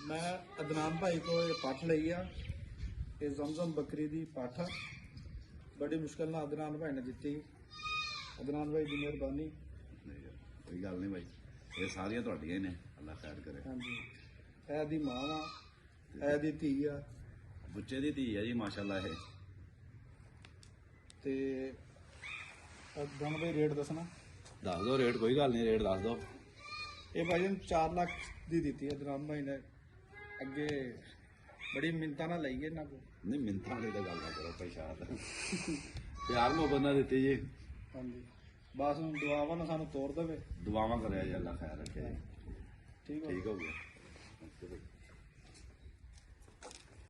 मैं अदनान भाई को ये पठ लई आ ये जमजम बकरी दी पठ आ बड़ी मुश्किल ना अदनान भाई ने दिती। अदनान भाई की मेहरबानी। कोई गल नहीं भाई, ये सारियां तुहाडियां ही ने, अल्लाह खैर करे। हाँ जी, ए दी मां वा, ए दी धी आ बुच्चे दी धी है जी माशाल्लाह। ये ते अदनान भाई रेट दसना। दस दो रेट, कोई गल नहीं, रेट दस दो। ये भाई ने 4 लाख दी दी अदनान भाई ने। अगे बड़ी मिन्नतां ना लईए इन्हां को। नहीं मिन्नतां वाली तो गल ना करो भाई, शायद प्यार मोहब्बत ना दित्ती जी। हाँ जी, बस हुण दुआवां ना सानू तोड़ देवे। दुआवां करे जी, अल्लाह खैर रखे। ठीक हो ठीक हो गया।